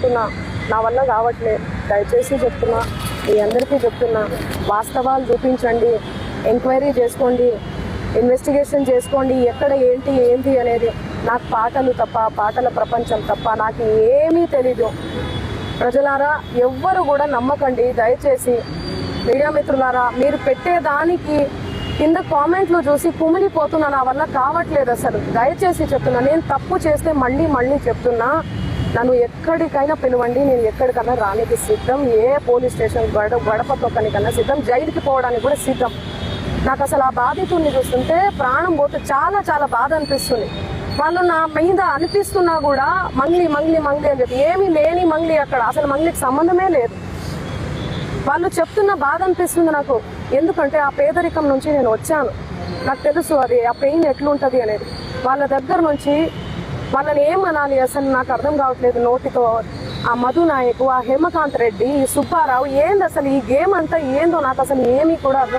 చెప్తున్నా, నా వల్ల కావట్లేదు. దయచేసి చెప్తున్నా, మీ అందరికీ చెప్తున్నా, వాస్తవాలు చూపించండి, ఎంక్వైరీ చేసుకోండి, ఇన్వెస్టిగేషన్ చేసుకోండి, ఎక్కడ ఏంటి అనేది. నాకు పాటలు తప్ప, పాటల ప్రపంచం తప్ప నాకు ఏమీ తెలీదు. ప్రజలారా, ఎవ్వరు కూడా నమ్మకండి దయచేసి. మీడియా మిత్రులారా, మీరు పెట్టేదానికి కింద కామెంట్లు చూసి కుమిలిపోతున్నా, నా వల్ల కావట్లేదు అసలు. దయచేసి చెప్తున్నా, నేను తప్పు చేస్తే మళ్ళీ చెప్తున్నా, నన్ను ఎక్కడికైనా పిలవండి, నేను ఎక్కడికైనా రానికి సిద్ధం. ఏ పోలీస్ స్టేషన్ గడప తొక్కనికన్నా సిద్ధం, జైలుకి పోవడానికి కూడా సిద్ధం. నాకు అసలు ఆ బాధితుడిని చూస్తుంటే ప్రాణం పోతే చాలా బాధ అనిపిస్తుంది. వాళ్ళు నా మీద అనిపిస్తున్నా కూడా మంగ్లీ అని చెప్పి, ఏమీ లేని మంగ్లీ, అక్కడ అసలు మంగ్లీకి సంబంధమే లేదు. వాళ్ళు చెప్తున్న బాధ అనిపిస్తుంది నాకు. ఎందుకంటే ఆ పేదరికం నుంచి నేను వచ్చాను, నాకు తెలుసు అది ఆ పెయిన్ ఎట్లుంటుంది అనేది. వాళ్ళ దగ్గర నుంచి వాళ్ళని ఏమనాలి అసలు నాకు అర్థం కావట్లేదు నోటితో. ఆ మధు నాయకు, ఆ హేమకాంత్ రెడ్డి, ఈ సుబ్బారావు, ఏంది అసలు ఈ గేమ్ అంతా ఏందో నాకు అసలు ఏమీ కూడా అర్థం